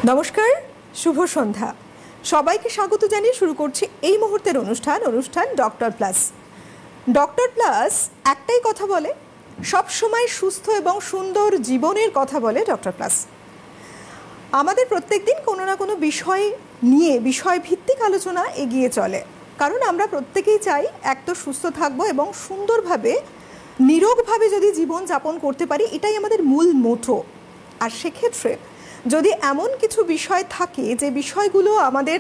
নমস্কার, শুভ সন্ধ্যা। সবাইকে স্বাগত জানিয়ে শুরু করছি এই মুহূর্তের অনুষ্ঠান ডক্টর প্লাস। ডক্টর প্লাস একটাই কথা বলে, সব সময় সুস্থ এবং সুন্দর জীবনের কথা বলে ডক্টর প্লাস। আমাদের প্রত্যেকদিন কোনো না কোনো বিষয় নিয়ে বিষয় ভিত্তিক আলোচনা এগিয়ে চলে, কারণ আমরা প্রত্যেকেই চাই এক তো সুস্থ থাকবো এবং সুন্দরভাবে নিরোগভাবে যদি জীবন যাপন করতে পারি, এটাই আমাদের মূল মোটো। আর সেক্ষেত্রে যদি এমন কিছু বিষয় থাকে যে বিষয়গুলো আমাদের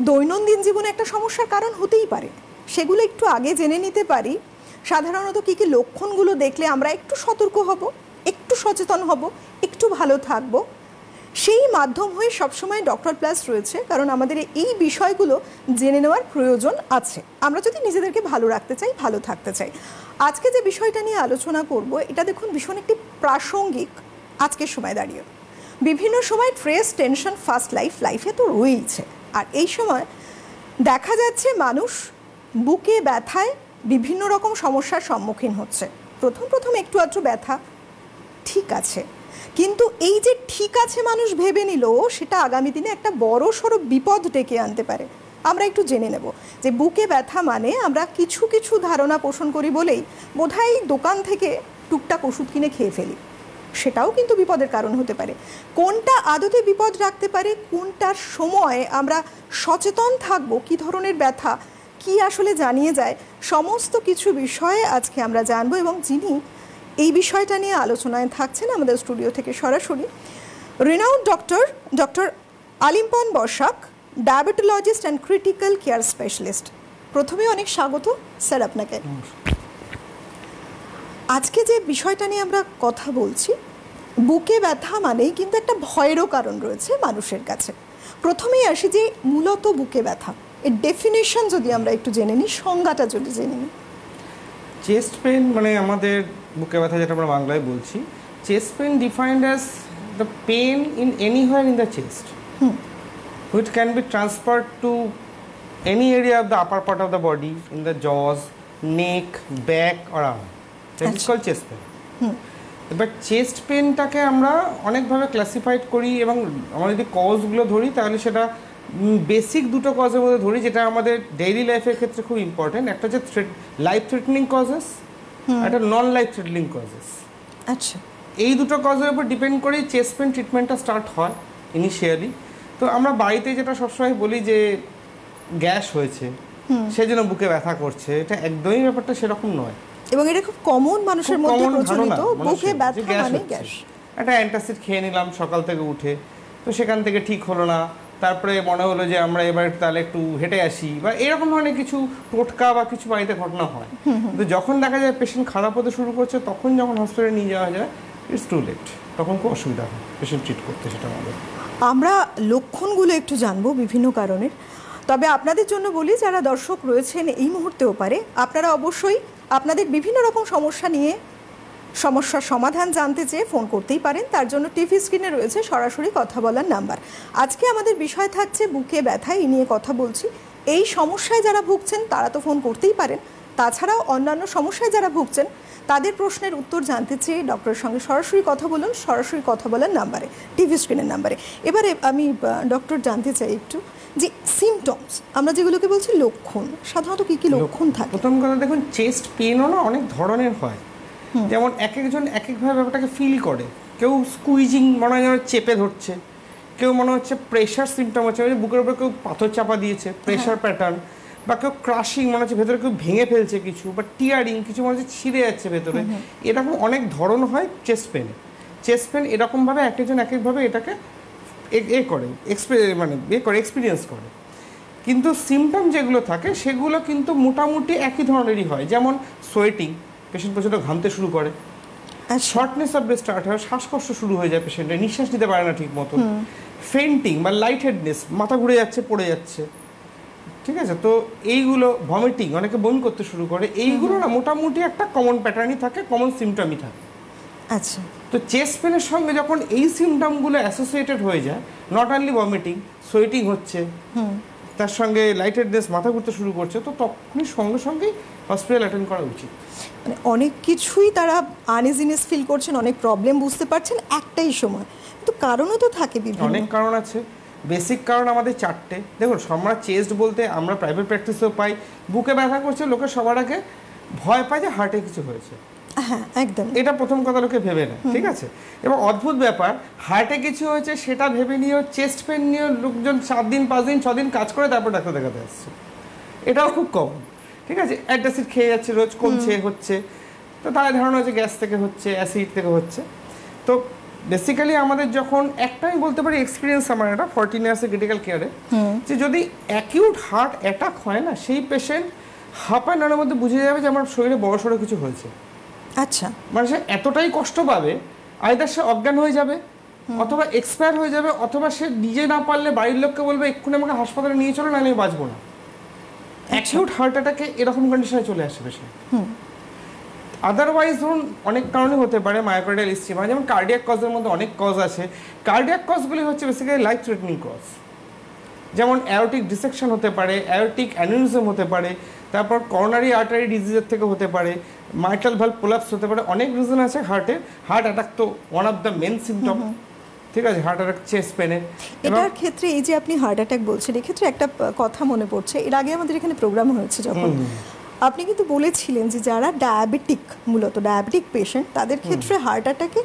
দৈনন্দিন জীবনে একটা সমস্যার কারণ হতেই পারে, সেগুলো একটু আগে জেনে নিতে পারি। সাধারণত কী কী লক্ষণগুলো দেখলে আমরা একটু সতর্ক হব, একটু সচেতন হব, একটু ভালো থাকব, সেই মাধ্যম হয়ে সবসময় ডক্টর প্লাস রয়েছে। কারণ আমাদের এই বিষয়গুলো জেনে নেওয়ার প্রয়োজন আছে, আমরা যদি নিজেদেরকে ভালো রাখতে চাই, ভালো থাকতে চাই। আজকে যে বিষয়টা নিয়ে আলোচনা করব, এটা দেখুন ভীষণ একটি প্রাসঙ্গিক আজকের সময় দাঁড়িয়ে। বিভিন্ন সময় স্ট্রেস, টেনশন, ফাস্ট লাইফে তো রয়েইছে। আর এই সময় দেখা যাচ্ছে মানুষ বুকে ব্যথায় বিভিন্ন রকম সমস্যার সম্মুখীন হচ্ছে। প্রথম একটু আধটু ব্যথা ঠিক আছে, কিন্তু এই যে ঠিক আছে মানুষ ভেবে নিল, সেটা আগামী দিনে একটা বড় সড়ো বিপদ ডেকে আনতে পারে। আমরা একটু জেনে নেব যে বুকে ব্যথা মানে আমরা কিছু কিছু ধারণা পোষণ করি বলেই বোধহয় দোকান থেকে টুকটাক ওষুধ কিনে খেয়ে ফেলি, সেটাও কিন্তু বিপদের কারণ হতে পারে। কোনটা আদতে বিপদ রাখতে পারে, কোনটার সময় আমরা সচেতন থাকবো, কী ধরনের ব্যথা কি আসলে জানিয়ে যায়, সমস্ত কিছু বিষয়ে আজকে আমরা জানবো। এবং যিনি এই বিষয়টা নিয়ে আলোচনায় থাকছেন আমাদের স্টুডিও থেকে সরাসরি, renowned doctor Alimpan Basak, diabetologist and critical care specialist. প্রথমে অনেক স্বাগত স্যার আপনাকে। আজকে যে বিষয়টা নিয়ে আমরা কথা বলছি, বুকে ব্যথা মানেই কিন্তু একটা ভয়েরও কারণ রয়েছে মানুষের কাছে। প্রথমেই আসি যে মূলত বুকে ব্যথা এর ডেফিনেশন যদি আমরা একটু জেনে নিই, সংজ্ঞাটা যদি জেনে নিই। চেস্ট পেন মানে আমাদের বুকে ব্যথা, যেটা আমরা বাংলায় বলছি, chest pain defined as the pain in anywhere in the chest which can be transferred to any area of the upper part of the body, in the jaws, neck, back or arm. That is called chest pain. এবার chest পেনটাকে আমরা অনেকভাবে classified করি, এবং আমরা যদি কজগুলো ধরি তাহলে সেটা বেসিক দুটো কজের মধ্যে ধরি, যেটা আমাদের ডেইলি লাইফের ক্ষেত্রে খুব ইম্পর্টেন্ট। একটা হচ্ছে লাইফ থ্রেটনিং কজেস, একটা নন লাইফ থ্রেটনিং কজেস। আচ্ছা, এই দুটো কজের উপর ডিপেন্ড করেই চেস্ট পেন ট্রিটমেন্টটা স্টার্ট হয় ইনিশিয়ালি। তো আমরা বাড়িতে যেটা সবসময় বলি যে গ্যাস হয়েছে সেই জন্য বুকে ব্যথা করছে, এটা একদমই ব্যাপারটা সেরকম নয়। এবং এটা খুব কমন মানুষের মধ্যে প্রচলিত, বুকে ব্যথা মানে গ্যাস। একটা অ্যান্টাসিড খেয়ে নিলাম সকাল থেকে উঠে, তো সেখান থেকে ঠিক হলো না, তারপরে মনে হলো যে আমরা এবার তাহলে একটু হেঁটে আসি, বা এরকম ধরনের কিছু টোটকা বা কিছু বাড়িতে ঘটনা হয়। কিন্তু যখন দেখা যায় পেশেন্ট খারাপ হতে শুরু করছে, তখন যখন হসপিটালে নিয়ে যাওয়া যায়, ইটস টু লেট, তখন খুব অসুবিধা হয় পেশেন্ট ট্রিট করতে। সেটা আমাদের আমরা লক্ষণগুলো একটু জানবো বিভিন্ন কারণের। তবে আপনাদের জন্য বলি, যারা দর্শক রয়েছেন এই মুহূর্তেও পারে, আপনারা অবশ্যই আপনাদের বিভিন্ন রকম সমস্যা নিয়ে সমস্যার সমাধান জানতে চেয়ে ফোন করতেই পারেন। তার জন্য টিভি স্ক্রিনে রয়েছে সরাসরি কথা বলার নাম্বার। আজকে আমাদের বিষয় থাকছে বুকে ব্যথা, এই নিয়ে কথা বলছি। এই সমস্যায় যারা ভুগছেন তারা তো ফোন করতেই পারেন, তাছাড়াও অন্যান্য সমস্যায় যারা ভুগছেন তাদের প্রশ্নের উত্তর জানতে চেয়ে ডক্টরের সঙ্গে সরাসরি কথা বলুন, সরাসরি কথা বলার নাম্বারে, টিভি স্ক্রিনের নাম্বারে। এবারে আমি ডক্টর জানতে চাই একটু যে সিমটমস, আমরা যেগুলোকে বলছি লক্ষণ, সাধারণত কী কী লক্ষণ থাকে? প্রথম কথা দেখুন, চেস্ট পেনও না অনেক ধরনের হয়। যেমন এক একজন এক একভাবে ব্যাপারটাকে ফিল করে। কেউ স্কুইজিং মনে হয় যেন চেপে ধরছে, কেউ মনে হচ্ছে প্রেশার সিমটম হচ্ছে, বুকের উপরে কেউ পাথর চাপা দিয়েছে, প্রেশার প্যাটার্ন, বা কেউ ক্রাশিং মনে হচ্ছে ভেতরে কেউ ভেঙে ফেলছে কিছু, বা টিয়ারিং কিছু মনে হচ্ছে ছিঁড়ে যাচ্ছে ভেতরে। এরকম অনেক ধরন হয় চেস্ট পেনে। চেস্ট পেন এরকমভাবে এক একজন এক একভাবে এটাকে এক্সপিরিয়েন্স করে। কিন্তু সিমটম যেগুলো থাকে সেগুলো কিন্তু মোটামুটি একই ধরনেরই হয়। যেমন সোয়েটিং, পেশেন্ট প্রচণ্ড ঘামতে শুরু করে। শর্টনেস অফ ব্রেথ স্টার্ট হয়, শ্বাসকষ্ট শুরু হয়ে যায়, পেশেন্টের নিঃশ্বাস নিতে পারে না ঠিক মতো। ফেন্টিং বা লাইট হেডনেস, মাথা ঘুরে যাচ্ছে, পড়ে যাচ্ছে, ঠিক আছে। তো এইগুলো, ভমিটিং, অনেকে বমি করতে শুরু করে, এইগুলো না মোটামুটি একটা কমন প্যাটার্নই থাকে, কমন সিমটমই থাকে। আচ্ছা, তো চেস্ট পেনের সঙ্গে যখন এই সিমটমগুলো অ্যাসোসিয়েটেড হয়ে যায়, নট অনলি ভমিটিং, সোয়েটিং হচ্ছে, তার সঙ্গে লাইটেডনেস, মাথা ঘুরতে শুরু করছে, তো তখনই সঙ্গে সঙ্গেই হসপিটাল অ্যাটেন্ড করা উচিত। মানে অনেক কিছুই তারা আনইজিনেস ফিল করছেন, অনেক প্রবলেম বুঝতে পারছেন একটাই সময়, কিন্তু কারণও তো থাকে বিভিন্ন। অনেক কারণ আছে, বেসিক কারণ আমাদের 4টে। দেখুন, আমরা চেস্ট বলতে আমরা প্রাইভেট প্র্যাকটিসেও পাই, বুকে ব্যথা করছে, লোকে সবার আগে ভয় পায় যে হার্টে কিছু হয়েছে। হ্যাঁ, একদম, এটা প্রথম কথা লোকে ভেবে নেয়, ঠিক আছে। এবং অদ্ভুত ব্যাপার, হার্টে কিছু হয়েছে সেটা ভেবে নিয়েও চেস্ট পেন নিয়ে লোকজন 4 দিন 5 দিন 6 দিন কাজ করে তারপর ডাক্তার দেখাতে আসছে। এটাও খুব কমন, ঠিক আছে। অ্যান্টাসিড খেয়ে যাচ্ছে, রোজ কমছে, হচ্ছে, তো তার ধারণা হচ্ছে গ্যাস থেকে হচ্ছে, অ্যাসিড থেকে হচ্ছে। তো বেসিক্যালি আমাদের যখন একটাই বলতে পারি এক্সপিরিয়েন্স আমার এটা 14 ইয়ার্সে ক্রিটিক্যাল কেয়ারে, যে যদি অ্যাকিউট হার্ট অ্যাটাক হয় না, সেই পেশেন্ট হাফ অ্যান আওয়ারের মধ্যে বুঝে যাবে যে আমার শরীরে বড়সড় কিছু হয়েছে। আচ্ছা, মানে সে এতটাই কষ্ট পাবে, আইদার সে অজ্ঞান হয়ে যাবে, অথবা এক্সপায়ার হয়ে যাবে, অথবা সে নিজে না পারলে বাড়ির লোককে বলবে এক্ষুনি আমাকে হাসপাতালে নিয়ে চলো, নাহলে আমি বাঁচবো না। অ্যাকিউট হার্ট অ্যাটাকে এরকম কন্ডিশনে চলে আসে পেশেন্ট। আদারওয়াইজ ধরুন অনেক কারণে হতে পারে মায়োকার্ডিয়াল ইসচিমা, যেমন কার্ডিয়াক কজের মধ্যে অনেক কজ আছে। কার্ডিয়াক কজগুলি হচ্ছে বেসিক্যালি লাইফ থ্রেটনিং কজ, যেমন অ্যাওরটিক ডিসেকশন হতে পারে, অ্যাওরটিক অ্যানিউরিজম হতে পারে, তারপর করোনারি আর্টারি ডিজিজের থেকে হতে পারে, মাইট্রাল ভালভ কোলাপস হতে পারে, অনেক রিজন আছে হার্টে। হার্ট অ্যাটাক তো one of the main symptom, ঠিক আছে, হার্ট অ্যাটাক চেস্ট পেনের। এটার ক্ষেত্রে এই যে আপনি হার্ট অ্যাটাক বলছেন, এক্ষেত্রে একটা কথা মনে পড়ছে, এর আগে আমাদের এখানে প্রোগ্রাম হয়েছে যখন, আপনি কিন্তু বলেছিলেন যে যারা ডায়াবেটিক, মূলত ডায়াবেটিক পেশেন্ট, তাদের ক্ষেত্রে হার্ট অ্যাটাকে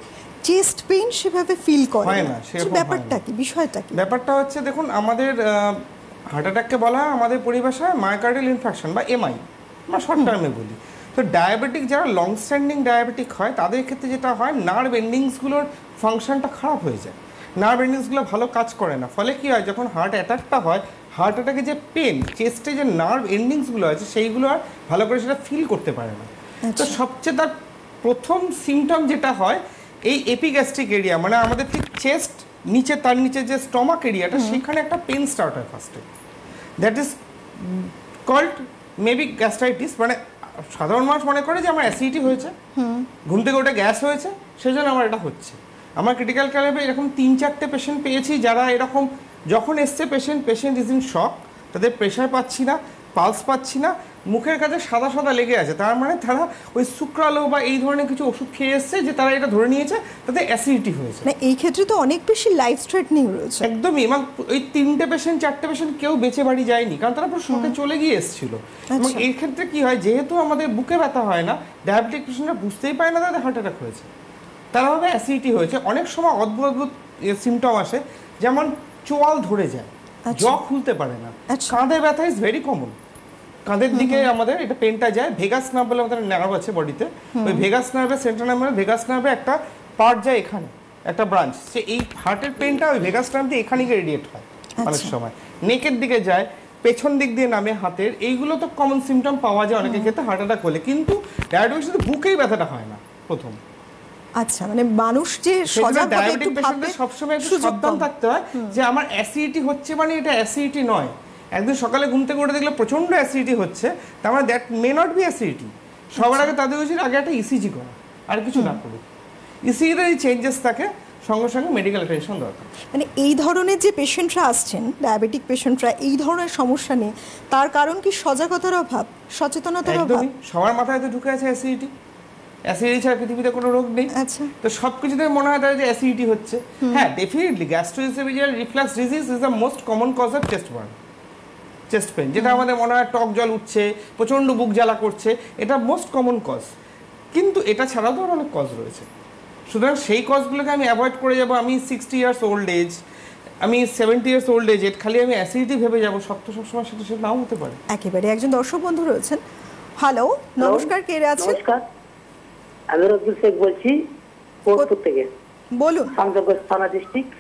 চেস্ট পেইন সেভাবে ফিল করে না। ব্যাপারটা কি, বিষয়টা কি? ব্যাপারটা হচ্ছে, দেখুন আমাদের হার্ট অ্যাটাককে বলা হয় আমাদের পরিভাষায় মায়োকার্ডিয়াল ইনফার্কশন বা এমআই, আমরা শর্ট টার্মে বলি। তো ডায়াবেটিক যারা লং স্ট্যান্ডিং ডায়াবেটিক হয় তাদের ক্ষেত্রে যেটা হয়, নার্ভ এন্ডিংসগুলোর ফাংশনটা খারাপ হয়ে যায়, নার্ভ এন্ডিংসগুলো ভালো কাজ করে না। ফলে কি হয়, যখন হার্ট অ্যাটাকটা হয়, হার্ট অ্যাটাকে যে পেন, চেস্টে যে নার্ভ এন্ডিংসগুলো আছে সেইগুলো আর ভালো করে সেটা ফিল করতে পারে না। তো সবচেয়ে তার প্রথম সিমটম যেটা হয়, এই এপিগ্যাস্ট্রিক এরিয়া, মানে আমাদের ঠিক চেস্ট নিচে, তার নিচে যে স্টমাক এরিয়াটা, সেখানে একটা পেন স্টার্ট হয় ফার্স্টে। That is called maybe gastritis. মানে সাধারণ মানুষ মনে করে যে আমার অ্যাসিডিটি হয়েছে, ঘুম থেকে ওটা গ্যাস হয়েছে, সেই জন্য আমার এটা হচ্ছে। আমার ক্রিটিক্যাল কেয়ারে এরকম 3-4টে পেশেন্ট পেয়েছি যারা এরকম যখন এসছে পেশেন্ট ইজ ইন শক, তাদের প্রেশার পাচ্ছি না, পালস পাচ্ছি না, মুখের কাছে সাদা সাদা লেগে আছে, তার মানে তারা ওই সুক্রালো বা এই ধরনের কিছু ওষুধ খেয়ে এসছে, যে তারা এটা ধরে নিয়েছে তাদের অ্যাসিডিটি হয়েছে। না, এই ক্ষেত্রে তো অনেক বেশি লাইফ থ্রেটনিং রয়েছে। একদমই। এবং ওই 3টে পেশেন্ট 4টে পেশেন্ট কেউ বেঁচে বাড়ি যায়নি, কারণ তারা পুরো শকে চলে গিয়ে এসেছিল। এবং এই ক্ষেত্রে কি হয়, যেহেতু আমাদের বুকে ব্যথা হয় না, ডায়াবেটিক পেশেন্টরা বুঝতেই পারে না তাদের হার্ট অ্যাটাক হয়েছে, তারা ভাবে অ্যাসিডিটি হয়েছে। অনেক সময় অদ্ভুত অদ্ভুত সিমটম আসে, যেমন চোয়াল ধরে যায়, জ খুলতে পারে না, কাঁধে ব্যথা ইজ ভেরি কমন। কাঁধের দিকে আমাদের এটা পেনটা যায়, ভেগাস নার্ভ বলে আমাদের নার্ভ আছে বডিতে, ওই ভেগাস নার্ভের সেন্ট্রাল নার্ভ, ভেগাস নার্ভে একটা পার্ট যায় এখানে, একটা ব্রাঞ্চ, সে এই হার্টের পেনটা ওই ভেগাস নার্ভ দিয়ে এখানে গিয়ে রেডিয়েট হয়। অনেক সময় নেকের দিকে যায়, পেছন দিক দিয়ে নামে হাতের, এইগুলো তো কমন সিমটম পাওয়া যায় অনেকের ক্ষেত্রে হার্ট অ্যাটাক হলে। কিন্তু ডায়াবেটিস বুকেই ব্যথাটা হয় না প্রথম। আচ্ছা, মানে মানুষ যে সজাগ হবে, একটু ভাববে, সবসময় একটু সাবধান থাকতে হয় যে আমার অ্যাসিডিটি হচ্ছে, মানে এটা অ্যাসিডিটি নয়। একদিন সকালে ঘুম থেকে উঠে দেখলে প্রচন্ড অ্যাসিডিটি হচ্ছে, তার মানে that may not be acidity. সবার আগে তাদের উচিত আগে একটা ইসিজি করা, আর কিছু না করুক। ইসিজিতে এই চেঞ্জেস থাকে, সঙ্গে সঙ্গে মেডিকেল অ্যাটেনশন দরকার। মানে এই ধরনের যে পেশেন্টরা আসছেন, ডায়াবেটিক পেশেন্টরা, এই ধরনের সমস্যা নিয়ে, তার কারণ কি সজাগতার অভাব, সচেতনতার অভাব? একদমই। সবার মাথায় তো ঢুকে আছে অ্যাসিডিটি, অ্যাসিডিটি ছাড়া পৃথিবীতে কোনো রোগ নেই। আচ্ছা, তো সব কিছুতে মনে হয় তাদের যে অ্যাসিডিটি হচ্ছে। হ্যাঁ, definitely gastroesophageal reflux disease is the most common cause of chest burn, chest pain, যেটা আমাদের মনে হয় টক জল উঠছে, প্রচণ্ড বুক জ্বালা করছে, এটা মোস্ট কমন কজ। কিন্তু এটা ছাড়াও তো অনেক কজ রয়েছে। সুতরাং সেই কজগুলোকে আমি অ্যাভয়েড করে যাবো, আমি 60 ইয়ার্স ওল্ড এজ, আমি 70 ইয়ার্স ওল্ড এজ, খালি আমি অ্যাসিডিটি ভেবে যাবো, সবসময় সেটা নাও হতে পারে। একেবারে। একজন দর্শক বন্ধু রয়েছেন। হ্যালো, নমস্কার, কে আছেন? নমস্কার, আমি রবিউল শেখ বলছি, কোটপুর থেকে। বলুন, শামজাগঞ্জ থানা ডিস্ট্রিক্ট।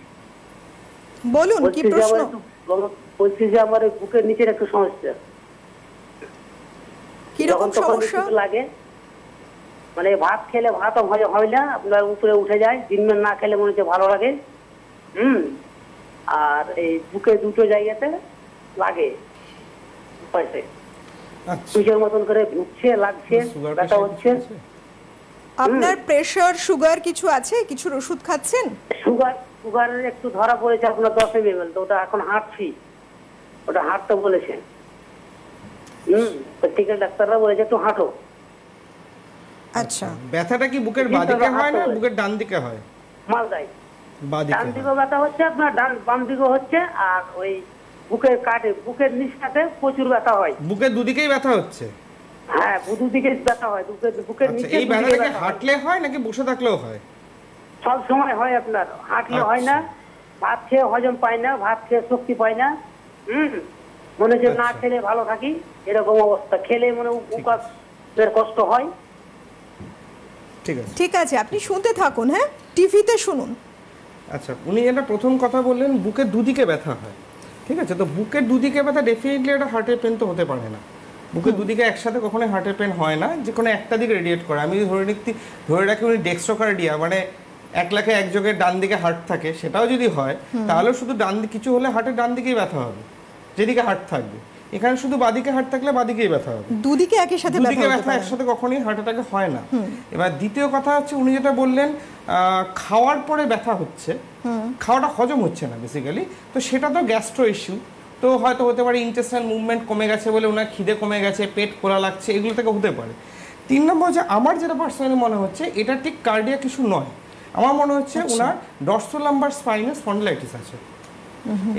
বলুন, কি প্রশ্ন? বলছি যে আমার বুকের নিচের একটা সমস্যা। কি রকম সমস্যা লাগে? মানে ভাত খেলে ভাত হয় না, আপনার উপরে উঠে যায়, দিনমান না খেলে মনে হচ্ছে ভালো লাগে। আর এই বুকে দুটো জায়গাতে লাগে, পাশে সুইচের মতন করে ঢুকছে, লাগছে, ব্যথা হচ্ছে। আপনার প্রেসার, সুগার কিছু আছে? কিছুর ওষুধ খাচ্ছেন? সুগারের একটু ধরা পড়েছে আপনার 10 ml, তো ওটা এখন হাঁটছি। ওটা হাঁটতে বলেছে। প্র্যাকটিক্যাল ডাক্তাররা বলেছে একটু হাঁটো। আচ্ছা, ব্যথাটা কি বুকের বাঁদিকে হয় না বুকের ডান দিকে হয়? মালদায় বাঁদিকে। ডান দিকেও ব্যথা হচ্ছে আপনার, বাম দিকেও হচ্ছে, আর ওই বুকের কাটে, বুকের নিচটাতে প্রচুর ব্যথা হয়। বুকের দুদিকেই ব্যথা হচ্ছে? হ্যাঁ, দুদিকে ব্যথা হয়, বুকের নিচে। এই ব্যথাটা হাঁটলে হয় নাকি বসে থাকলেও হয়? সব সময় হয় আপনার, হাঁটলে হয় না, ভাত খেয়ে হজম পায় না, ভাত খেয়ে শক্তি পায় না, মনে হচ্ছে না খেলে ভালো থাকি, এরকম অবস্থা। খেলে মনে উপাসের কষ্ট হয়। ঠিক আছে, আপনি শুনতে থাকুন, হ্যাঁ, টিভিতে শুনুন। আচ্ছা, উনি এটা প্রথম কথা বললেন বুকের দুদিকে ব্যথা হয়। ঠিক আছে, তো বুকের দুদিকে ব্যথা ডেফিনেটলি এটা হার্টের পেন তো হতে পারে না। বুকের দুদিকে একসাথে কখনোই হার্টের পেন হয় না, যে কোনো একটা দিকে রেডিয়েট করে। আমি ধরে রাখি উনি ডেক্সট্রোকার্ডিয়া, মানে 1 লাখে একযোগে ডান দিকে হার্ট থাকে, সেটাও যদি হয় তাহলে শুধু ডান দিকে কিছু হলে হার্টের ডান দিকেই ব্যথা হবে, যেদিকে হার্ট থাকবে। এখানে শুধু বাদিকে হার্ট থাকলে বাদিকেই ব্যথা হবে, দুদিকে একই সাথে ব্যথা একসাথে কখনোই হার্ট অ্যাটাকে হয় না। এবার দ্বিতীয় কথা হচ্ছে, উনি যেটা বললেন খাওয়ার পরে ব্যথা হচ্ছে, খাওয়াটা হজম হচ্ছে না বেসিক্যালি, তো সেটা তো গ্যাস্ট্রো ইস্যু। তো হয়তো হতে পারে ইন্টেস্টাইনাল মুভমেন্ট কমে গেছে বলে ওনার খিদে কমে গেছে, পেট খোলা লাগছে, এগুলো থেকে হতে পারে। 3 নম্বর হচ্ছে, আমার যেটা পার্সোনালি মনে হচ্ছে এটা ঠিক কার্ডিয়াক ইস্যু নয়। আমার মনে হচ্ছে ওনার ডর্সোলাম্বার স্পাইনে স্পন্ডিলাইটিস আছে,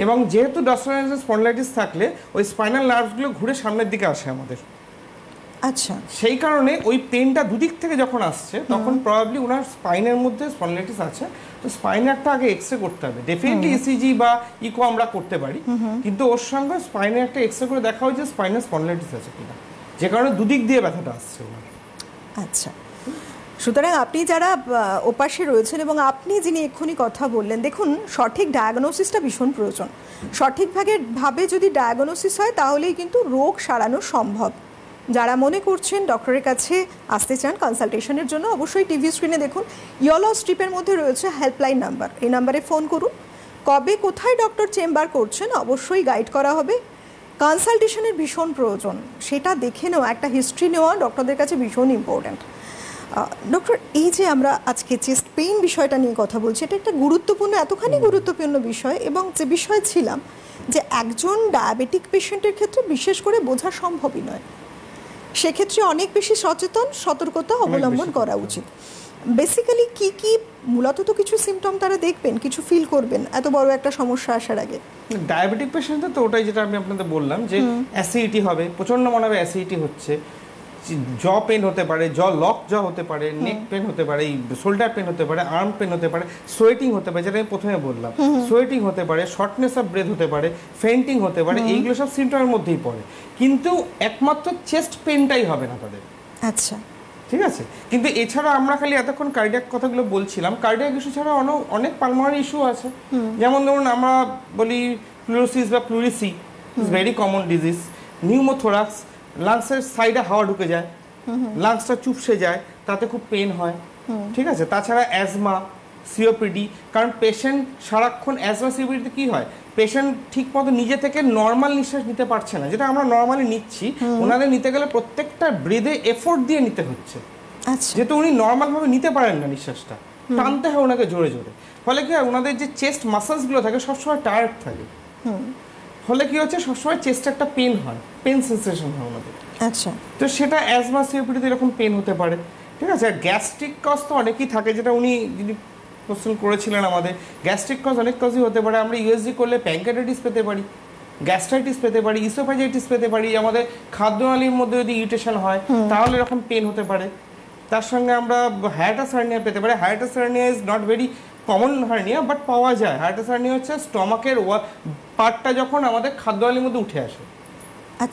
এবং যেহেতু ডর্সোলাম্বার স্পন্ডিলাইটিস থাকলে ওই স্পাইনাল নার্ভসগুলো ঘুরে সামনের দিকে আসে আমাদের। আচ্ছা, সেই কারণে ওই পেনটা দুদিক থেকে যখন আসছে তখন প্রবাবলি ওনার স্পাইনের মধ্যে স্পন্ডিলাইটিস আছে। তো স্পাইনারটা আগে এক্সরে করতে হবে। ডেফিনেটলি ইসিজি বা ইকো আমরা করতে পারি, কিন্তু ওর সঙ্গে স্পাইনে একটা এক্সরে করে দেখা হয় যে স্পাইনাল স্পন্ডিলাইটিস আছে কিনা, যে কারণে দুদিক দিয়ে ব্যথাটা আসছে ওনার। আচ্ছা, সুতরাং আপনি যারা ওপাশে রয়েছেন এবং আপনি যিনি এক্ষুনি কথা বললেন, দেখুন সঠিক ডায়াগনোসিসটা ভীষণ প্রয়োজন। সঠিকভাবে যদি ডায়াগনোসিস হয় তাহলেই কিন্তু রোগ সারানো সম্ভব। যারা মনে করছেন ডক্টরের কাছে আসতে চান কনসালটেশনের জন্য, অবশ্যই টিভি স্ক্রিনে দেখুন ইয়েলো স্ট্রিপের মধ্যে রয়েছে হেল্পলাইন নাম্বার, এই নাম্বারে ফোন করুন। কবে কোথায় ডক্টর চেম্বার করছেন অবশ্যই গাইড করা হবে। কনসালটেশনের ভীষণ প্রয়োজন, সেটা দেখে নেওয়া, একটা হিস্ট্রি নেওয়া ডক্টরদের কাছে ভীষণ ইম্পর্ট্যান্ট। ডক্টর, এই যে আমরা আজকে চেস্ট পেইন বিষয়টা নিয়ে কথা বলছি, এটা একটা গুরুত্বপূর্ণ, এতখানি গুরুত্বপূর্ণ বিষয়, এবং যে বিষয় ছিলাম যে একজন ডায়াবেটিক পেশেন্টের ক্ষেত্রে বিশেষ করে বোঝা সম্ভবই নয়, সেক্ষেত্রে অনেক বেশি সতর্কতা অবলম্বন করা উচিত। বেসিক্যালি কি মূলত তো কিছু সিমটম তারা দেখবেন, কিছু ফিল করবেন এত বড় একটা সমস্যা আসার আগে। ডায়াবেটিক পেশেন্টদের তো ওটাই, যেটা আমি আপনাদের বললাম, যে অ্যাসিডিটি হবে, প্রচণ্ড মনে হবে অ্যাসিডিটি হচ্ছে, জ পেন হতে পারে, লক জ হতে পারে, নেক পেন হতে পারে, শোল্ডার পেন হতে পারে, আর্ম পেন হতে পারে, সোয়েটিং হতে পারে, যেটা আমি প্রথমে বললাম, সোয়েটিং হতে পারে, শর্টনেস অফ ব্রেথ হতে পারে, ফেন্টিং হতে পারে, এইগুলো সব সিমটমের মধ্যেই পড়ে। কিন্তু একমাত্র চেস্ট পেনটাই হবে না তাদের। আচ্ছা, ঠিক আছে, কিন্তু এছাড়া আমরা খালি এতক্ষণ কার্ডিয়াক কথাগুলো বলছিলাম, কার্ডিয়াক ইস্যু ছাড়া অনেক পালমোনারি ইস্যু আছে। যেমন ধরুন আমরা বলি প্লুরোসিস বা pleurisy, is very common disease. Pneumothorax, লাংসের সাইডে হাওয়া ঢুকে যায়, লাংসটা চুপসে যায়, তাতে খুব পেন হয়। ঠিক আছে, তাছাড়া অ্যাজমা, সিওপিডি, কারণ পেশেন্ট সারাক্ষণ অ্যাজমা সিওপিডিতে কী হয়, পেশেন্ট ঠিক মতো নিজে থেকে নর্মাল নিঃশ্বাস নিতে পারছে না, যেটা আমরা নর্মালি নিচ্ছি, ওনাদের নিতে গেলে প্রত্যেকটা ব্রেথে এফোর্ট দিয়ে নিতে হচ্ছে। যেহেতু উনি নর্মালভাবে নিতে পারেন না নিঃশ্বাসটা, টানতে হয় ওনাকে জোরে জোরে, ফলে কি হয় ওনাদের যে চেস্ট মাসলসগুলো থাকে সবসময় টায়ার্ড থাকে, ফলে কি হচ্ছে সবসময় চেস্টে একটা পেন হয়, পেন সেন্সেশন হয় ওনাদের। আচ্ছা, তো সেটা অ্যাজমা সিওপিডিতে এরকম পেন হতে পারে। ঠিক আছে, আর গ্যাস্ট্রিক কজ তো অনেকই থাকে, যেটা উনি যিনি কোশ্চেন করেছিলেন আমাদের, গ্যাস্ট্রিক কজ অনেক কজই হতে পারে। আমরা ইউএসজি করলে প্যানক্রিয়াটাইটিস পেতে পারি, গ্যাস্ট্রাইটিস পেতে পারি, ইসোফেজাইটিস পেতে পারি, আমাদের খাদ্যনালীর মধ্যে যদি ইরিটেশন হয় তাহলে এরকম পেন হতে পারে। তার সঙ্গে আমরা হায়াটাস হার্নিয়া পেতে পারি। Hiatus hernia is not very common hernia, but পাওয়া যায়। হায়াটাস হার্নিয়া হচ্ছে স্টমাকের পার্টটা যখন আমাদের খাদ্যনালীর মধ্যে উঠে আসে,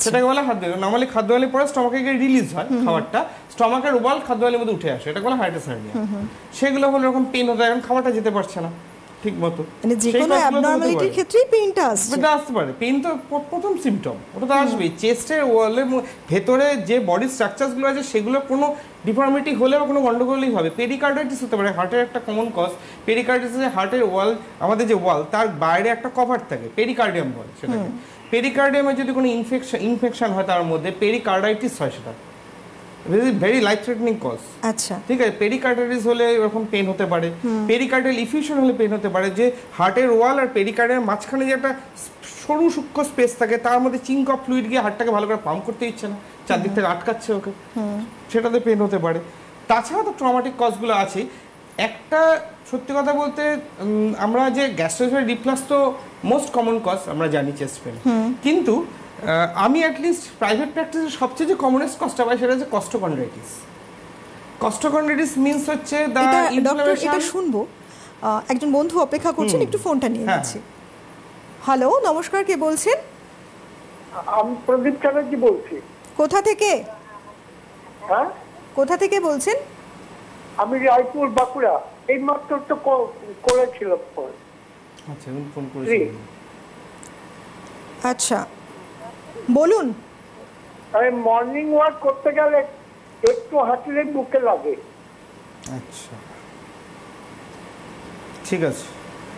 সেটাকে বলা নর্মালি খাদ্যনালী পরে স্টমাকে গিয়ে রিলিজ হয় খাবারটা, স্টমাকের ওয়াল খাদ্যনালীর মধ্যে উঠে আসে, এটা বলা হায়াটাস হার্নিয়া। সেগুলো হলো এরকম পেন হতে, এখন খাবারটা যেতে পারছে না ঠিক মতো, মানে যে কোনো অ্যাবনরমালিটির ক্ষেত্রেই পেইনটা আসতে পারে। পেইন তো প্রথম সিম্পটম, ওটা তো আসবেই। চেস্টের ওয়ালের ভেতরে যে বডি স্ট্রাকচারসগুলো আছে সেগুলো কোনো ডিফর্মিটি হলে বা কোনো গন্ডগোলই হবে। পেরিকার্ডাইটিস হতে পারে, হার্টের একটা কমন কজ। পেরিকার্ডাইটিস হার্টের ওয়াল, আমাদের যে ওয়াল তার বাইরে একটা কভার থাকে, পেরিকার্ডিয়াম বলে সেটাকে। পেরিকার্ডিয়ামে যদি কোনো ইনফেকশন হয় তার মধ্যে পেরিকার্ডাইটিস হয় সেটা। Very life threatening cause. আচ্ছা, ঠিক আছে, পেরিকার্ডাইটিস হলে এরকম পেন হতে পারে, পেরিকার্ডাল ইফিউশন হলে পেন হতে পারে, যে হার্টের ওয়াল আর পেরিকার্ডের মাঝখানে যে একটা সরু সূক্ষ্ম স্পেস থাকে তার মধ্যে চিঙ্ক অফ ফ্লুইড গিয়ে হার্টটাকে ভালো করে পাম্প করতে ইচ্ছে না, চারদিক থেকে আটকাচ্ছে ওকে, সেটাতে পেন হতে পারে। তাছাড়া তো ট্রমাটিক কজগুলো আছে। একটা সত্যি কথা বলতে আমরা যে গ্যাস্ট্রোএসোফেজিয়াল রিফ্লাক্স তো মোস্ট কমন কজ আমরা জানি চেস্ট পেন, কিন্তু আমি অ্যাটলিস্ট প্রাইভেট প্র্যাকটিসে সবচেয়ে যে কমনেস্ট কজটা পাই সেটা হচ্ছে কস্টোকন্ড্রাইটিস। কস্টোকন্ড্রাইটিস মিন্স হচ্ছে দ্য ইনফ্লামেশন। এটা শুনবো, একজন বন্ধু অপেক্ষা করছেন, একটু ফোনটা নিয়ে নিচ্ছি। হ্যালো, নমস্কার, কে বলছেন? আমি প্রদীপ চ্যাটার্জি বলছি। কোথা থেকে? হ্যাঁ, কোথা থেকে বলছেন? আমি রায়পুর, বাঁকুড়া। এই মাত্র তো করেছিলাম ফোন। আচ্ছা, আমি ফোন করেছিলাম। আচ্ছা, বলুন। আমি মর্নিং ওয়াক করতে গেলে একটু হাঁটলে বুকে লাগে। আচ্ছা, ঠিক আছে।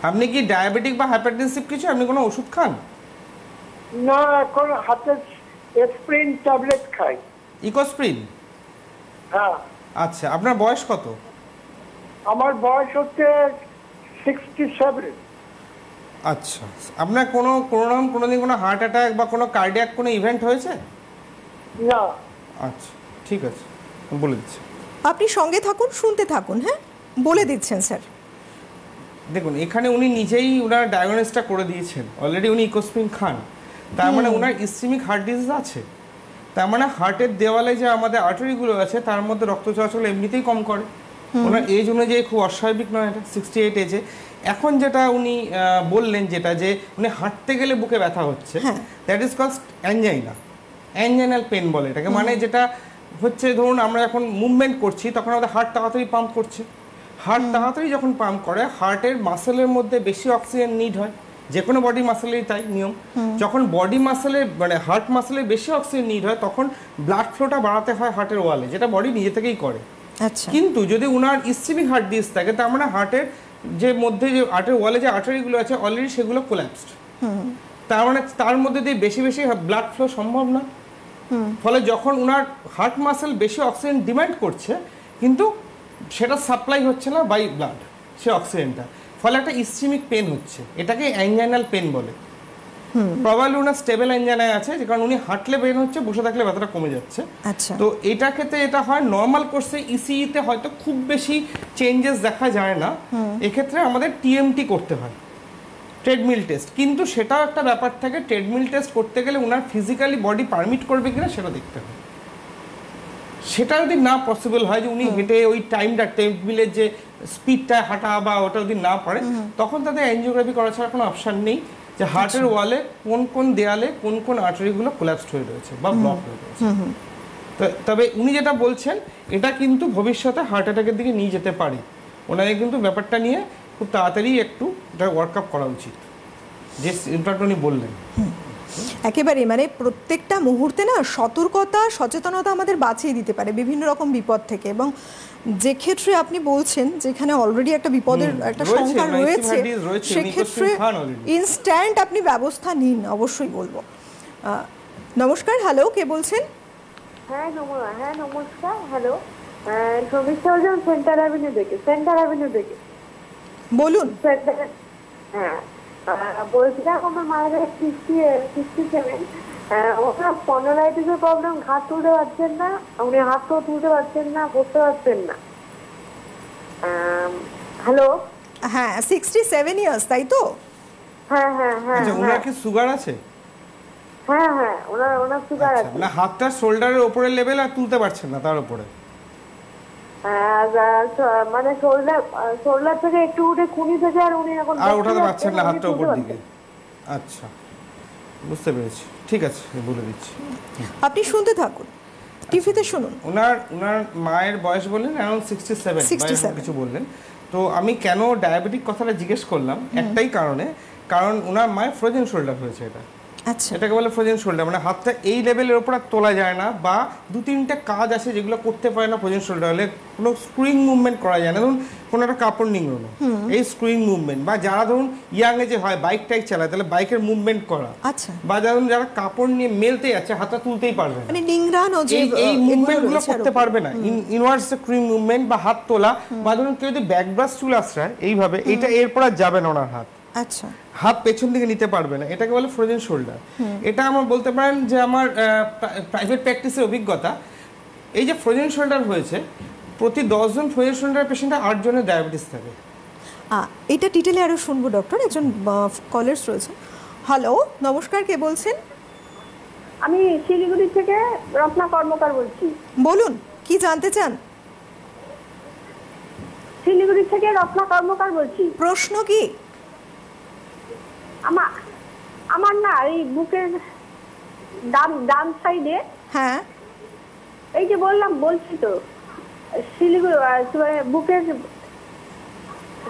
আপনি কি ডায়াবেটিক বা হাইপারটেনসিভ কিছু, আপনি কোনো ওষুধ খান? না, এখন হাতে এসপ্রিন ট্যাবলেট খাই। ইকোস্প্রিন? হ্যাঁ। আচ্ছা, আপনার বয়স কত? আমার বয়স হচ্ছে 67। আচ্ছা, আপনার কোনোদিন কোনো হার্ট অ্যাটাক বা কোনো কার্ডিয়াক কোনো ইভেন্ট হয়েছে? না। আচ্ছা, ঠিক আছে, বলে দিচ্ছি। আপনি সঙ্গে থাকুন, শুনতে থাকুন। হ্যাঁ, বলে দিচ্ছেন স্যার। দেখুন, এখানে উনি নিজেই ওনার ডায়াগনোসিসটা করে দিয়েছেন, অলরেডি উনি ইকোস্প্রিন খান, তার মানে ওনার ইসকেমিক হার্ট ডিজিজ আছে। তার মানে হার্টের দেওয়ালে যে আমাদের আর্টারিগুলো আছে তার মধ্যে রক্ত চলাচল এমনিতেই কম করে। ওনার এজ অনুযায়ী খুব অস্বাভাবিক নয় এটা, 68 এজে। এখন যেটা উনি বললেন, যেটা যে উনি হাঁটতে গেলে বুকে ব্যথা হচ্ছে, that is called angina, anginal pain বলে এটাকে। মানে যেটা হচ্ছে, ধরুন আমরা যখন মুভমেন্ট করছি তখন আমাদের হার্ট তাড়াতাড়ি পাম্প করছে, হার্ট তাড়াতাড়ি যখন পাম্প করে হার্টের মাসেলের মধ্যে বেশি অক্সিজেন নিড হয়, যে কোনো বডি মাসেলেই তাই নিয়ম। যখন বডি মাসেলে মানে হার্ট মাসেলে বেশি অক্সিজেন নিড হয় তখন ব্লাড ফ্লোটা বাড়াতে হয় হার্টের ওয়ালে, যেটা বডি নিজে থেকেই করে। আচ্ছা, কিন্তু যদি উনার ইসকেমিক হার্ট ডিজিজ থাকে তার মানে হার্টের যে মধ্যে যে হার্টের ওয়ালে যে আর্টারিগুলো আছে অলরেডি সেগুলো কোল্যাপসড, তার মানে তার মধ্যে দিয়ে বেশি বেশি ব্লাড ফ্লো সম্ভব না। ফলে যখন উনার হার্ট মাসেল বেশি অক্সিজেন ডিমান্ড করছে কিন্তু সেটা সাপ্লাই হচ্ছে না বাই ব্লাড, সে অক্সিজেনটা, ফলে একটা ইসকেমিক পেন হচ্ছে, এটাকে অ্যাঞ্জাইনাল পেন বলে। প্রবাবলি উনার স্টেবল অ্যাঞ্জাইনা আছে, যে কারণ উনি হাঁটলে পেন হচ্ছে, বসে থাকলে ব্যথাটা কমে যাচ্ছে। আচ্ছা, তো এটা ক্ষেত্রে এটা হয় নর্মাল কোর্সে, ইসিইতে হয়তো খুব বেশি চেঞ্জেস দেখা যায় না, এক্ষেত্রে আমাদের টিএমটি করতে হয়, ট্রেডমিল টেস্ট। কিন্তু সেটাও একটা ব্যাপার থাকে, ট্রেডমিল টেস্ট করতে গেলে উনার ফিজিক্যালি বডি পারমিট করবে কিনা সেটা দেখতে হয়। সেটা যদি না পসিবল হয়, যে উনি হেঁটে ওই টাইমটা ট্রেডমিলের যে স্পিডটা হাঁটা বা ওটা যদি না পারে, তখন তাদের অ্যাঞ্জিওগ্রাফি করা ছাড়া কোনো অপশান নেই, যে হার্টের ওয়ালে কোন কোন দেয়ালে কোন কোন আর্টারিগুলো কোল্যাপসড হয়ে রয়েছে বা ব্লক হয়ে রয়েছে। তবে উনি যেটা বলছেন এটা কিন্তু ভবিষ্যতে হার্ট অ্যাটাকের দিকে নিয়ে যেতে পারে, ওনাকে কিন্তু ব্যাপারটা নিয়ে খুব তাড়াতাড়ি একটু এটা ওয়ার্কআপ করা উচিত, যে ইনফ্যাক্ট উনি বললেন। একেবারে মানে প্রত্যেকটা মুহূর্তে না সতর্কতা, সচেতনতা আমাদের বাঁচিয়ে দিতে পারে বিভিন্ন রকম বিপদ থেকে। এবং যে ক্ষেত্রে আপনি বলছেন যেখানে অলরেডি একটা বিপদের একটা সংখ্যা রয়েছে, সেক্ষেত্রে ইনস্ট্যান্ট আপনি ব্যবস্থা নিন, অবশ্যই বলবো। নমস্কার, হ্যালো, কে বলছেন? হ্যাঁ নমস্কার, হ্যালো, সমীক্ষা সেন্টার অ্যাভিনিউ থেকে বলুন। হ্যাঁ, বলছিলাম আমার মায়ের 67, ওনার স্পন্ডলাইটিসের প্রবলেম, হাত তুলতে পারছেন না, উনি হাত তো তুলতে পারছেন না, বসতে পারছেন না। হ্যালো, হ্যাঁ, 67 ইয়ার্স, তাই তো? হ্যাঁ। আচ্ছা, ওনার কি সুগার আছে? হ্যাঁ, ওনার সুগার আছে। না, হাতটা শোল্ডারের উপরে লেভেল আর তুলতে পারছেন না তার উপরে? মানে শোল্ডার থেকে একটু উঠে খুনি থেকে আর উনি এখন আর ওঠাতে পারছেন না হাতটা উপর দিকে। আচ্ছা, বুঝতে পেরেছি, ঠিক আছে, বলে দিচ্ছি, আপনি শুনতে থাকুন, টিভিতে শুনুন। ওনার মায়ের বয়স বললেন অ্যারাউন্ড 67 কিছু বললেন। তো আমি কেন ডায়াবেটিক কথাটা জিজ্ঞেস করলাম, একটাই কারণ ওনার মায়ের ফ্রোজেন শোল্ডার হয়েছে এটা। আচ্ছা এটাকে বলে ফ্রোজেন শোল্ডার, মানে হাতটা এই লেভেলের ওপর আর তোলা যায় না, বা 2-3টা কাজ আছে যেগুলো করতে পারে না ফ্রোজেন শোল্ডার হলে। কোনো স্ক্রুইং মুভমেন্ট করা যায় না, ধরুন কোনো একটা কাপড় নিংড়ানো, এই স্ক্রুইং মুভমেন্ট, বা যারা ধরুন ইয়াং এজে হয় বাইক টাইক চালায় তাহলে বাইকের মুভমেন্ট করা, আচ্ছা, বা ধরুন যারা কাপড় নিয়ে মেলতে যাচ্ছে হাতটা তুলতেই পারবে না, মানে নিংড়ানো যে এই মুভমেন্টগুলো করতে পারবে না, ইনওয়ার্ডস স্ক্রুইং মুভমেন্ট বা হাত তোলা, বা ধরুন কেউ যদি ব্যাক ব্রাশ চুল আশ্রয় এইভাবে, এইটা এরপর আর যাবে না ওনার হাত, আচ্ছা হাত পেছন দিকে নিতে পারবে না, এটাকে বলে ফ্রোজেন শোল্ডার। এটা আমার বলতে পারেন যে আমার প্রাইভেট প্র্যাকটিসের অভিজ্ঞতা, এই যে ফ্রোজেন শোল্ডার হয়েছে, প্রতি 10 জন ফ্রোজেন শোল্ডার পেশেন্টে 8 জনের ডায়াবেটিস থাকে। এটা ডিটেলে আরো শুনবো ডক্টর। একজন কলার্স রয়েছে। হ্যালো, নমস্কার, কে বলছেন? আমি শিলিগুড়ি থেকে রত্না কর্মকার বলছি। বলুন, কি জানতে চান? শিলিগুড়ি থেকে রত্না কর্মকার বলছি। প্রশ্ন কি? আমার না এই বুকের ডান সাইডে, হ্যাঁ এই যে বলছি তো শিলিগুড়ি বুকের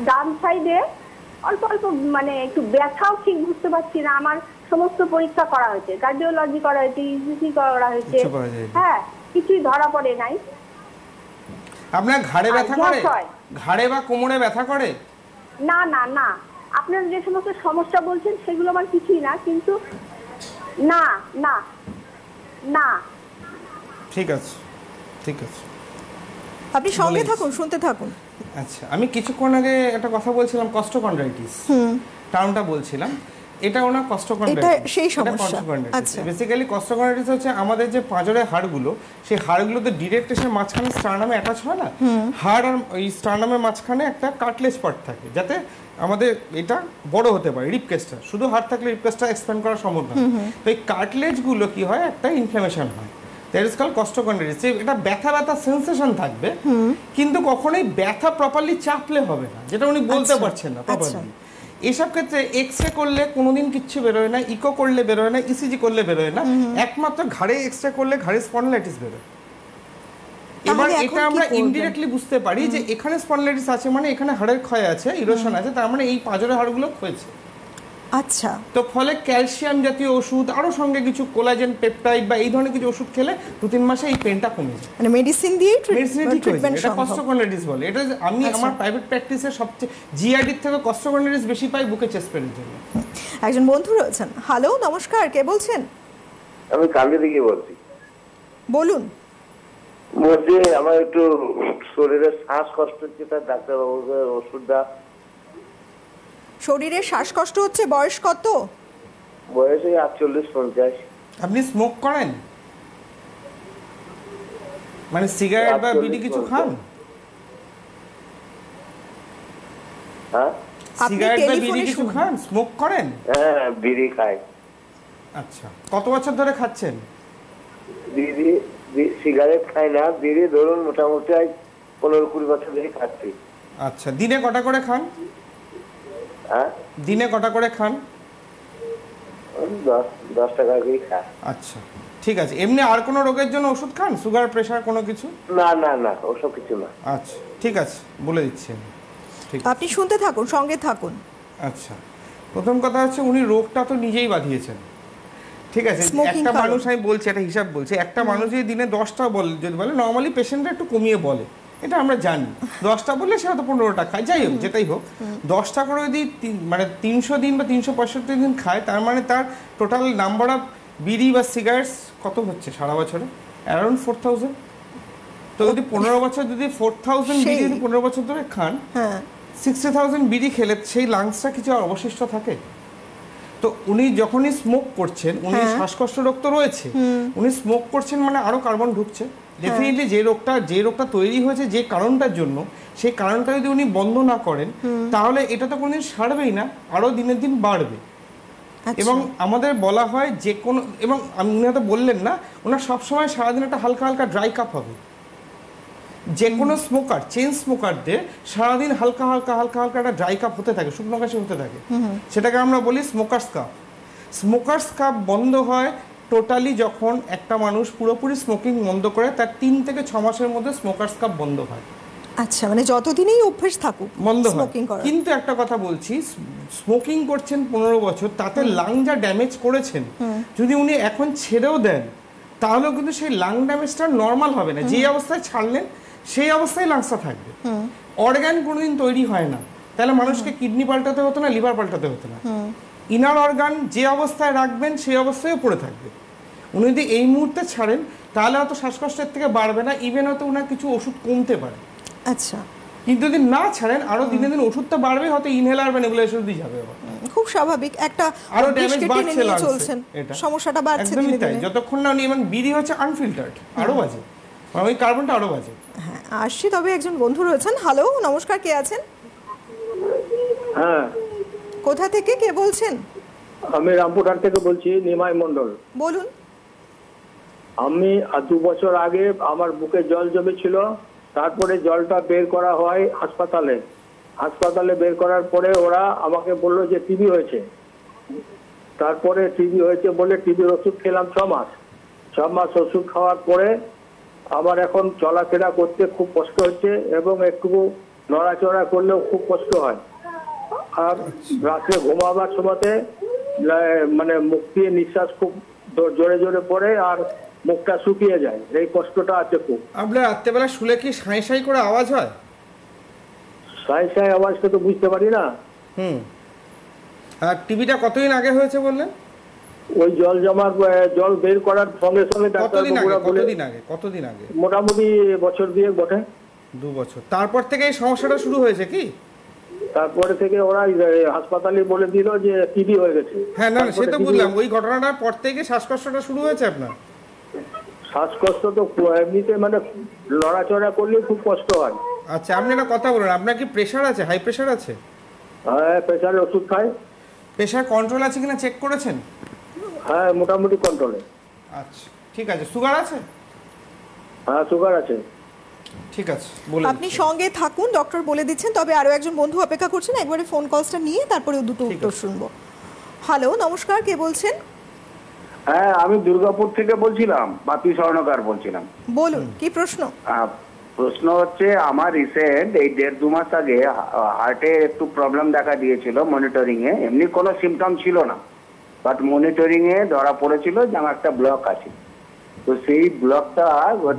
ডান সাইডে অল্প অল্প মানে একটু ব্যথাও ঠিক বুঝতে পারছি না। আমার সমস্ত পরীক্ষা করা হয়েছে, কার্ডিওলজি করা হয়েছে, ইসিজি করা হয়েছে, হ্যাঁ কিছুই ধরা পড়ে নাই। আপনার ঘাড়ে ব্যথা করে? ঘাড়ে বা কোমরে ব্যথা করে? না না না, আপনার যে সমস্ত সমস্যা বলছেন সেগুলো আমার কিছুই না, কিন্তু না না না। ঠিক আছে, ঠিক আছে, আপনি সঙ্গে থাকুন, শুনতে থাকুন। আচ্ছা, আমি কিছুক্ষণ আগে একটা কথা বলছিলাম, কস্টোকন্ড্রাইটিস টার্মটা বলছিলাম, এটা ওনার কস্টোকন্ড্রাইটিস, এটা সেই সমস্যা। আচ্ছা, বেসিক্যালি কস্টোকন্ড্রাইটিস হচ্ছে আমাদের যে পাঁজরের হাড়গুলো, সেই হাড়গুলোতে ডিরেক্ট এসে মাঝখানে স্টার্নামে অ্যাটাচ হয় না, হাড় আর ওই স্টার্নামের মাঝখানে একটা কাটলেজ পার্ট থাকে, যাতে আমাদের এটা বড় হতে পারে রিপকেসটা। শুধু হাড় থাকলে রিপকেসটা এক্সপ্যান্ড করা সম্ভব না, তো এই কাটলেজগুলো কি হয়, একটা ইনফ্ল্যামেশন হয়, দ্যাট ইজ কল্ড কস্টোকন্ড্রাইটিস। এটা ব্যথা ব্যথা সেন্সেশন থাকবে, কিন্তু কখনোই ব্যথা প্রপারলি চাপলে হবে না, যেটা উনি বলতে পারছেন না প্রপারলি। এইসব ক্ষেত্রে এক্সরে করলে কোনোদিন কিচ্ছু বেরোয় না, ইকো করলে বেরোয় না, ইসিজি করলে বেরোয় না, একমাত্র ঘাড়ে এক্সরে করলে ঘাড়ে স্পন্ডিলাইটিস বেরোয়। এবার এটা আমরা ইনডিরেক্টলি বুঝতে পারি যে এখানে স্পন্ডিলাইটিস আছে মানে এখানে হাড়ের ক্ষয় আছে, ইরোশন আছে, তার মানে এই পাঁজরের হাড়গুলো ক্ষয়েছে। আচ্ছা, তো ফলে ক্যালসিয়াম জাতীয় ওষুধ, আরো সঙ্গে কিছু কোলাজেন পেপটাইড বা এই ধরনের কিছু ওষুধ খেলে 2-3 মাসে এই পেনটা কমে যায়, মানে মেডিসিন দিয়ে ট্রিটমেন্ট। এটা কস্টোকন্ড্রাইটিস বলে। এটা আমি আমার প্রাইভেট প্র্যাকটিসে সবচেয়ে জিআরডির থেকে কস্টোকন্ড্রাইটিস বেশি পাই বুকে চেস্ট পেনের জন্য। একজন বন্ধু রয়েছেন। হ্যালো, নমস্কার, কে বলছেন? আমি কান্দি থেকে বলছি। বলুন। বলছি আমার একটু শরীরে শ্বাসকষ্ট হচ্ছে, তার ডাক্তারবাবুকে ওষুধ দা। শরীরে শ্বাসকষ্ট হচ্ছে, বয়স কত? বয়স 48-50। আপনি স্মোক করেন? মানে সিগারেট বা বিড়ি কিছু খান? হ্যাঁ, সিগারেট বা বিড়ি কিছু খান, স্মোক করেন? হ্যাঁ, বিড়ি খাই। আচ্ছা, কত বছর ধরে খাচ্ছেন? বিড়ি সিগারেট খাই না, বিড়ি ধরুন মোটামুটি 15-20 বছর ধরে খাচ্ছি। আচ্ছা, দিনে কটা করে খান? হ্যাঁ, দিনে কটা করে খান? 10 টাকা করে খাই। আচ্ছা, ঠিক আছে। এমনি আর কোনো রোগের জন্য ওষুধ খান, সুগার প্রেশার কোনো কিছু? না না না, ওসব কিছু না। আচ্ছা, ঠিক আছে, বলে দিচ্ছি আমি। ঠিক, আপনি শুনতে থাকুন, সঙ্গে থাকুন। আচ্ছা, প্রথম কথা হচ্ছে উনি রোগটা তো নিজেই বাঁধিয়েছেন, ঠিক আছে। একটা মানুষ, আমি বলছি একটা হিসাব বলছি, একটা মানুষ যদি দিনে 10টা যদি বলে, নর্মালি পেশেন্টরা একটু কমিয়ে বলে, এটা আমরা জানি। 10টা বললে সেটা তো 15টা খায়, যাই হোক যেটাই হোক, 10টা করে যদি মানে 300 দিন বা 365 দিন খায়, তার মানে তার টোটাল নাম্বার অফ বিড়ি বা সিগারেটস কত হচ্ছে সারা বছরে? অ্যারাউন্ড 4000। তো যদি 15 বছর, যদি 4000 বিড়ি যদি 15 বছর ধরে খান, 60,000 বিড়ি খেলে সেই লাংসটা কিছু আর অবশিষ্ট থাকে? তো উনি যখনই স্মোক করছেন, উনি শ্বাসকষ্ট রোগ তো রয়েছে, উনি স্মোক করছেন মানে আরো কার্বন ঢুকছে। ডেফিনেটলি যে রোগটা তৈরি হয়েছে যে কারণটার জন্য, সেই কারণটা যদি উনি বন্ধ না করেন, তাহলে এটা তো কোনোদিন সারবেই না, আরো দিনের দিন বাড়বে। এবং আমাদের বলা হয় যে কোনো, এবং উনি হয়তো বললেন না, ওনার সবসময় সারাদিন একটা হালকা হালকা ড্রাই কাপ হবে। যে কোনো স্মোকার, চেইন স্মোকারদের সারাদিন হালকা হালকা হালকা হালকা একটা ড্রাই কাপ হতে থাকে, শুকনো কাশি হতে থাকে, সেটাকে আমরা বলি স্মোকার্স কাপ। স্মোকার্স কাপ বন্ধ হয় টোটালি যখন একটা মানুষ পুরোপুরি স্মোকিং বন্ধ করে, তার 3 থেকে 6 মাসের মধ্যে স্মোকার্স কাপ বন্ধ হয়। আচ্ছা, মানে যতদিনই অভ্যেস থাকুক বন্ধ হয়। স্মোকিং করা। কিন্তু একটা কথা বলছি, স্মোকিং করছেন 15 বছর, তাতে লাং যা ড্যামেজ করেছেন, যদি উনি এখন ছেড়েও দেন তাহলেও কিন্তু সেই লাং ড্যামেজটা নর্মাল হবে না। যে অবস্থায় ছাড়লেন সেই অবস্থায় লাংসটা থাকবে। অর্গান কোনোদিন তৈরি হয় না, তাহলে মানুষকে কিডনি পাল্টাতে হতো না, লিভার পাল্টাতে হতো না। ইনার অর্গান যে অবস্থায় রাখবেন সেই অবস্থায় পড়ে থাকবে। উনি যদি এই মুহূর্তে ছাড়েন তাহলে হয়তো শ্বাসকষ্টের থেকে বাড়বে না, ইভেন হয়তো ওনার কিছু ওষুধ কমতে পারে। আচ্ছা, কিন্তু যদি না ছাড়েন আরো দিনে দিনে ওষুধটা বাড়বে, হয়তো ইনহেলার বা নেবুলাইজার দিয়ে যাবে। খুব স্বাভাবিক, একটা আরো ড্যামেজ বাড়ছে লাংসে, চলছেন, এটা সমস্যাটা বাড়ছে একদমই দিনে তাই। দিনে। যতক্ষণ না উনি এবং বিড়ি হচ্ছে আনফিল্টার্ড, আরো বাজে, ওই কার্বনটা আরো বাজে। হ্যাঁ, আসছি। তবে একজন বন্ধু রয়েছেন। হ্যালো, নমস্কার, কে আছেন? হ্যাঁ, কোথা থেকে কে বলছেন? আমি রামপুরহাট থেকে বলছি, নিমাই মন্ডল। বলুন। আমি 2 বছর আগে আমার বুকে জল জমেছিল, তারপরে জলটা বের করা হয় হাসপাতালে বের করার পরে ওরা আমাকে বললো যে টিবি হয়েছে। তারপরে টিবি হয়েছে বলে টিবির ওষুধ খেলাম 6 মাস ওষুধ খাওয়ার পরে আমার এখন চলাফেরা করতে খুব কষ্ট হচ্ছে এবং একটু নড়াচড়া করলেও খুব কষ্ট হয়। আর রাত্রে ঘুমাবার সময়তে মানে মুখ দিয়ে নিঃশ্বাস খুব জোরে জোরে পড়ে আর মুখটা শুকিয়ে যায়, এই কষ্টটা আছে খুব। আপনার রাত্রেবেলা শুলে কি সাঁই সাঁই করে আওয়াজ হয়? সাই আওয়াজটা তো বুঝতে পারি না। আর টিভিটা কতদিন আগে হয়েছে বললেন? ওই জল বের করার সঙ্গে সঙ্গে কতদিন আগে? মোটামুটি বছর 2 বটে। 2 বছর। তারপর থেকে এই সমস্যাটা শুরু হয়েছে কি? তারপরে থেকে ওরা হাসপাতালে বলে দিল যে টিবি হয়ে গেছে। হ্যাঁ, না সে তো বুঝলাম। ওই ঘটনাটার পর থেকে শ্বাসকষ্টটা শুরু হয়েছে আপনার? শ্বাসকষ্ট তো এমনিতে মানে লড়াচড়া করলে খুব কষ্ট হয়। আচ্ছা, আপনি একটা কথা বলুন, আপনার কি প্রেশার আছে, হাই প্রেশার আছে? হ্যাঁ, প্রেশারের ওষুধ খাই। প্রেশার কন্ট্রোল আছে কিনা চেক করেছেন? হ্যাঁ, মোটামুটি কন্ট্রোলে। আচ্ছা, ঠিক আছে। সুগার আছে? হ্যাঁ, সুগার আছে। ঠিক আছে, বলে আপনি সঙ্গে থাকুন, ডক্টর বলে দিচ্ছেন। তবে আরো একজন বন্ধু অপেক্ষা করছেন, একবারে ফোন কলসটা নিয়ে তারপরে দুটো উত্তর শুনবো। হ্যালো, নমস্কার, কে বলছেন? হ্যাঁ, আমি দুর্গাপুর থেকে বলছিলাম, বাপি স্বর্ণকার বলছিলাম। বলুন, কি প্রশ্ন? প্রশ্ন হচ্ছে, আমার রিসেন্ট এই 1.5-2 মাস আগে হার্টে একটু প্রবলেম দেখা দিয়েছিল মনিটরিং এ। এমনি কোনো সিমটম ছিল না, বাট মনিটরিং এ ধরা পড়েছিল যে আমার একটা ব্লক আছে। তো সেই ব্লকটা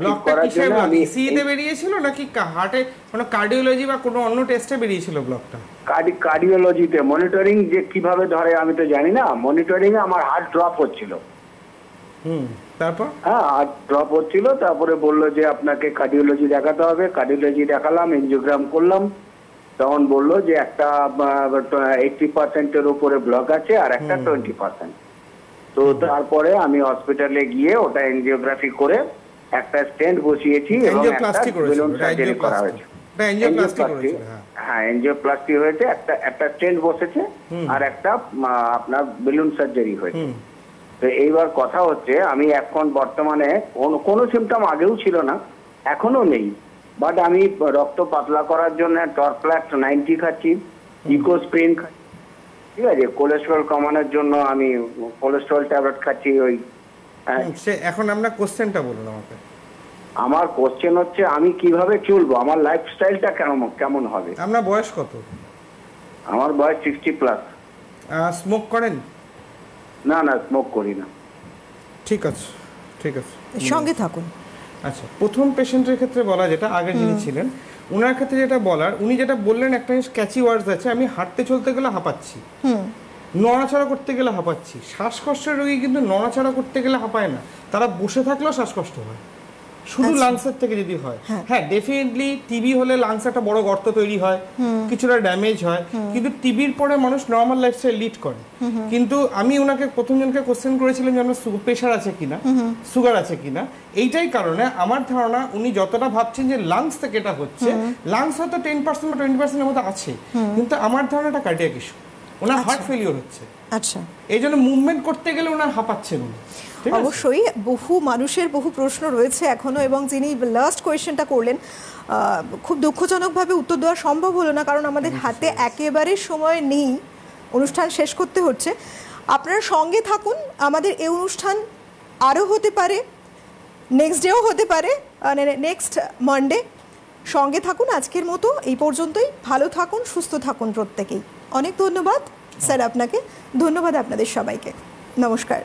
ঠিক করার জন্য আমি ইসিতে বেরিয়েছিল নাকি হার্টে কোনো কার্ডিওলজি বা কোনো অন্য টেস্টে বেরিয়েছিল ব্লকটা? কার্ডিওলজিতে মনিটরিং যে কিভাবে ধরে আমি তো জানি না। মনিটরিং এ আমার হার্ট ড্রপ হচ্ছিল। তারপর? হ্যাঁ, হার্ট ড্রপ হচ্ছিল। তারপরে বললো যে আপনাকে কার্ডিওলজি দেখাতে হবে। কার্ডিওলজি দেখালাম, এনজিওগ্রাম করলাম। তখন বললো যে একটা 80%-এর উপরে ব্লক আছে আর একটা 20%। তো তারপরে আমি হসপিটালে গিয়ে ওটা এনজিওগ্রাফি করে একটা স্টেন্ট বসিয়েছি এবং একটা বেলুন সার্জারি করা হয়েছে। হ্যাঁ, এনজিওপ্লাস্টি হয়েছে, একটা স্টেন্ট বসেছে আর একটা আপনার বেলুন সার্জারি হয়েছে। তো এইবার কথা হচ্ছে, আমি এখন বর্তমানে কোনো সিমটম আগেও ছিল না, এখনো নেই, বাট আমি রক্ত পাতলা করার জন্য টরপ্লাক্স 90 খাচ্ছি, ইকোস্প্রিন খাচ্ছি, ঠিক আছে। কোলেস্ট্রল কমানোর জন্য আমি কোলেস্ট্রল ট্যাবলেট খাচ্ছি। এখন আপনার কোশ্চেনটা বলুন আমাকে। আমার কোশ্চেন হচ্ছে, আমি কিভাবে চলবো, আমার লাইফস্টাইলটা কেমন হবে? আপনার বয়স কত? আমার বয়স 60+। স্মোক করেন? না, স্মোক করি না। ঠিক আছে, ঠিক আছে, সঙ্গে থাকুন। আচ্ছা, প্রথম পেশেন্টের ক্ষেত্রে বলা, যেটা আগে যিনি ছিলেন ওনার ক্ষেত্রে যেটা বলার, উনি যেটা বললেন একটা ক্যাচি ওয়ার্ডস আছে, আমি হাঁটতে চলতে গেলে হাঁপাচ্ছি, নড়াচড়া করতে গেলে হাঁপাচ্ছি। শ্বাসকষ্টের রোগী কিন্তু নড়াচড়া করতে গেলে হাঁপায় না, তারা বসে থাকলেও শ্বাসকষ্ট হয়, শুধু লাংসের থেকে যদি হয়। হ্যাঁ, ডেফিনেটলি টিবি হলে লাংস একটা বড় গর্ত তৈরি হয়, কিছুটা ড্যামেজ হয়, কিন্তু টিবির পরে মানুষ নর্মাল লাইফস্টাইল লিড করে। কিন্তু আমি ওনাকে প্রথম জনকে কোশ্চেন করেছিলাম যে আপনার প্রেশার আছে কিনা, সুগার আছে কিনা। এইটাই কারণে আমার ধারণা উনি যতটা ভাবছেন যে লাংস থেকে এটা হচ্ছে, লাংস হয়তো 10% বা 20%-এর মধ্যে আছে, কিন্তু আমার ধারণা এটা কার্ডিয়াক ইস্যু, ওনার হার্ট ফেলিওর হচ্ছে। আচ্ছা, এই জন্য মুভমেন্ট করতে গেলে ওনার হাঁপাচ্ছেন উনি। অবশ্যই বহু মানুষের বহু প্রশ্ন রয়েছে এখনো, এবং যিনি লাস্ট কোয়েশ্চেনটা করলেন খুব দুঃখজনকভাবে উত্তর দেওয়া সম্ভব হলো না, কারণ আমাদের হাতে একেবারে সময় নেই, অনুষ্ঠান শেষ করতে হচ্ছে। আপনারা সঙ্গে থাকুন, আমাদের এই অনুষ্ঠান আরও হতে পারে, নেক্সট ডেও হতে পারে, নেক্সট মানডে। সঙ্গে থাকুন আজকের মতো এই পর্যন্তই। ভালো থাকুন, সুস্থ থাকুন প্রত্যেকেই। অনেক ধন্যবাদ স্যার আপনাকে, ধন্যবাদ আপনাদের সবাইকে, নমস্কার।